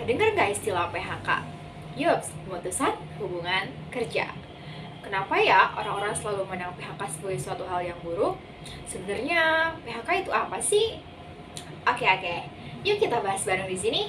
Pernah dengar nggak istilah PHK? Yups, pemutusan hubungan kerja. Kenapa ya orang-orang selalu memandang PHK sebagai suatu hal yang buruk? Sebenarnya PHK itu apa sih? Oke, yuk kita bahas bareng di sini.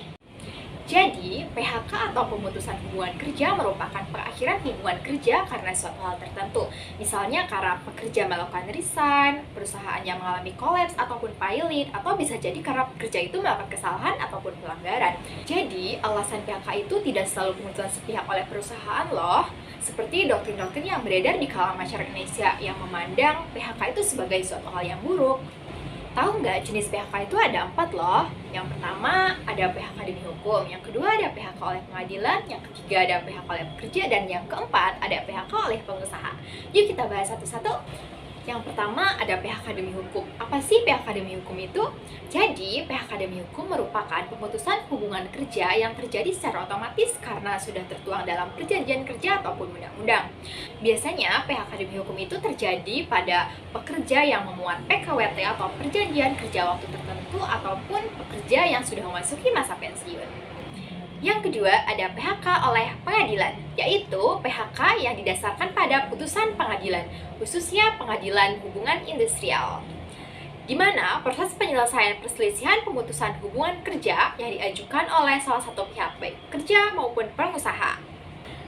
Jadi, PHK atau pemutusan hubungan kerja merupakan pengakhiran hubungan kerja karena suatu hal tertentu. Misalnya karena pekerja melakukan resign, perusahaannya mengalami kolaps ataupun pilot, atau bisa jadi karena pekerja itu melakukan kesalahan ataupun pelanggaran. Jadi, alasan PHK itu tidak selalu pemutusan sepihak oleh perusahaan loh. Seperti doktrin-doktrin yang beredar di kalangan masyarakat Indonesia yang memandang PHK itu sebagai suatu hal yang buruk. Tahu nggak jenis PHK itu ada 4 loh. Yang pertama ada PHK demi hukum, yang kedua ada PHK oleh pengadilan, yang ketiga ada PHK oleh pekerja, dan yang keempat ada PHK oleh pengusaha. Yuk kita bahas satu-satu. Yang pertama ada PHK demi hukum. Apa sih PHK demi hukum itu? Jadi, PHK demi hukum merupakan pemutusan hubungan kerja yang terjadi secara otomatis karena sudah tertuang dalam perjanjian kerja ataupun undang-undang. Biasanya, PHK demi hukum itu terjadi pada pekerja yang memuat PKWT atau perjanjian kerja waktu tertentu ataupun pekerja yang sudah memasuki masa pensiun. Yang kedua, ada PHK oleh pengadilan, yaitu PHK yang didasarkan pada putusan pengadilan, khususnya pengadilan hubungan industrial, di mana proses penyelesaian perselisihan pemutusan hubungan kerja yang diajukan oleh salah satu pihak, baik pekerja maupun pengusaha.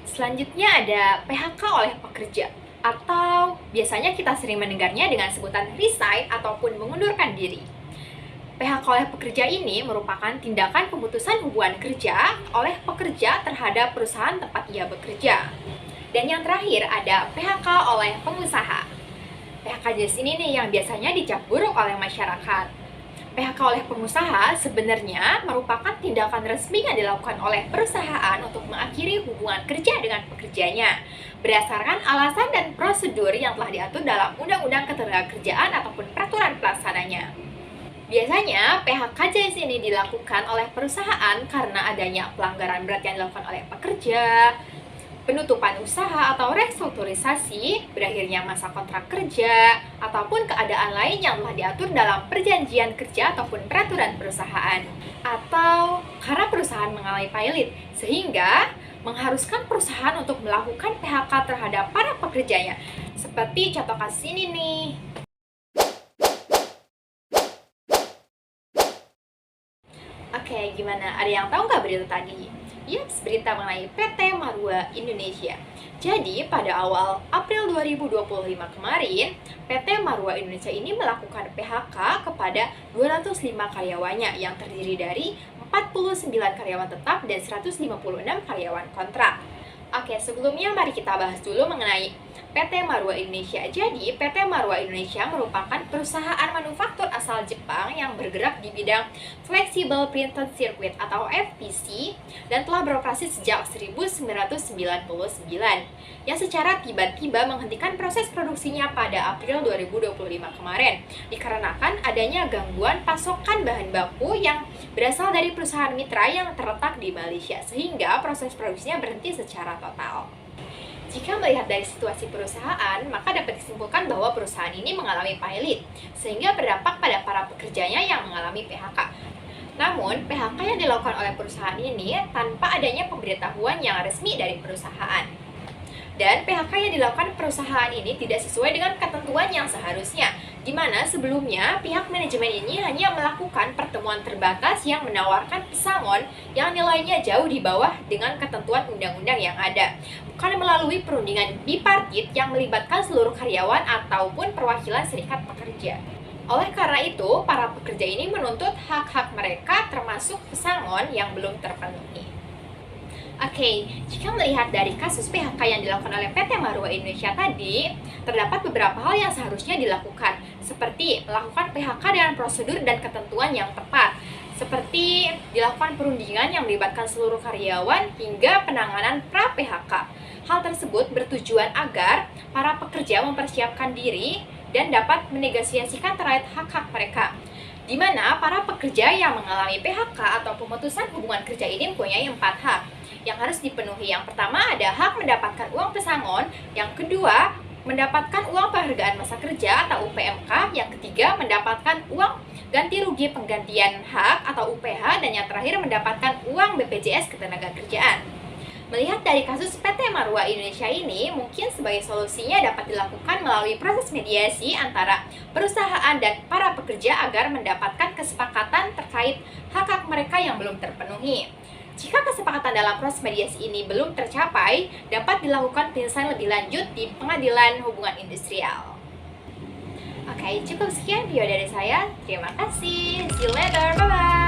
Selanjutnya ada PHK oleh pekerja, atau biasanya kita sering mendengarnya dengan sebutan resign ataupun mengundurkan diri. PHK oleh pekerja ini merupakan tindakan pemutusan hubungan kerja oleh pekerja terhadap perusahaan tempat ia bekerja. Dan yang terakhir ada PHK oleh pengusaha. PHK jenis ini nih yang biasanya dicap buruk oleh masyarakat. PHK oleh pengusaha sebenarnya merupakan tindakan resmi yang dilakukan oleh perusahaan untuk mengakhiri hubungan kerja dengan pekerjanya berdasarkan alasan dan prosedur yang telah diatur dalam Undang-Undang Ketenagakerjaan ataupun peraturan pelaksananya. Biasanya, PHK jenis ini dilakukan oleh perusahaan karena adanya pelanggaran berat yang dilakukan oleh pekerja, penutupan usaha atau restrukturisasi, berakhirnya masa kontrak kerja, ataupun keadaan lain yang telah diatur dalam perjanjian kerja ataupun peraturan perusahaan. Atau karena perusahaan mengalami pilot, sehingga mengharuskan perusahaan untuk melakukan PHK terhadap para pekerjanya. Seperti contoh kasus ini nih. Oke, gimana? Ada yang tahu nggak berita tadi? Yaps, berita mengenai PT Marua Indonesia. Jadi, pada awal April 2025 kemarin, PT Marua Indonesia ini melakukan PHK kepada 205 karyawannya yang terdiri dari 49 karyawan tetap dan 156 karyawan kontrak. Oke, sebelumnya mari kita bahas dulu mengenai PT Marua Indonesia. Jadi, PT Marua Indonesia merupakan perusahaan manufaktur asal Jepang yang bergerak di bidang Flexible Printed Circuit atau FPC dan telah beroperasi sejak 1999, yang secara tiba-tiba menghentikan proses produksinya pada April 2025 kemarin dikarenakan adanya gangguan pasokan bahan baku yang berasal dari perusahaan mitra yang terletak di Malaysia, sehingga proses produksinya berhenti secara total. Jika melihat dari situasi perusahaan, maka dapat disimpulkan bahwa perusahaan ini mengalami pilot, sehingga berdampak pada para pekerjanya yang mengalami PHK. Namun, PHK yang dilakukan oleh perusahaan ini tanpa adanya pemberitahuan yang resmi dari perusahaan. Dan PHK yang dilakukan perusahaan ini tidak sesuai dengan ketentuan yang seharusnya, di mana sebelumnya pihak manajemen ini hanya melakukan pertemuan terbatas yang menawarkan pesangon yang nilainya jauh di bawah dengan ketentuan undang-undang yang ada, bukan melalui perundingan bipartit yang melibatkan seluruh karyawan ataupun perwakilan serikat pekerja. Oleh karena itu, para pekerja ini menuntut hak-hak mereka termasuk pesangon yang belum terpenuhi. Oke, jika melihat dari kasus PHK yang dilakukan oleh PT Marua Indonesia tadi, terdapat beberapa hal yang seharusnya dilakukan, seperti melakukan PHK dengan prosedur dan ketentuan yang tepat, seperti dilakukan perundingan yang melibatkan seluruh karyawan hingga penanganan pra-PHK. Hal tersebut bertujuan agar para pekerja mempersiapkan diri dan dapat menegosiasikan terkait hak-hak mereka, di mana para pekerja yang mengalami PHK atau pemutusan hubungan kerja ini mempunyai 4 hak yang harus dipenuhi. Yang pertama ada hak mendapatkan uang pesangon, yang kedua mendapatkan uang penghargaan masa kerja atau UPMK, yang ketiga mendapatkan uang ganti rugi penggantian hak atau UPH, usaha, dan yang terakhir mendapatkan uang BPJS Ketenagakerjaan. Melihat dari kasus PT Marua Indonesia ini, mungkin sebagai solusinya dapat dilakukan melalui proses mediasi antara perusahaan dan para pekerja agar mendapatkan kesepakatan terkait hak-hak mereka yang belum terpenuhi. Jika kesepakatan dalam proses mediasi ini belum tercapai, dapat dilakukan penyelesaian lebih lanjut di Pengadilan Hubungan Industrial. Oke, cukup sekian video dari saya. Terima kasih. See you later. Bye-bye.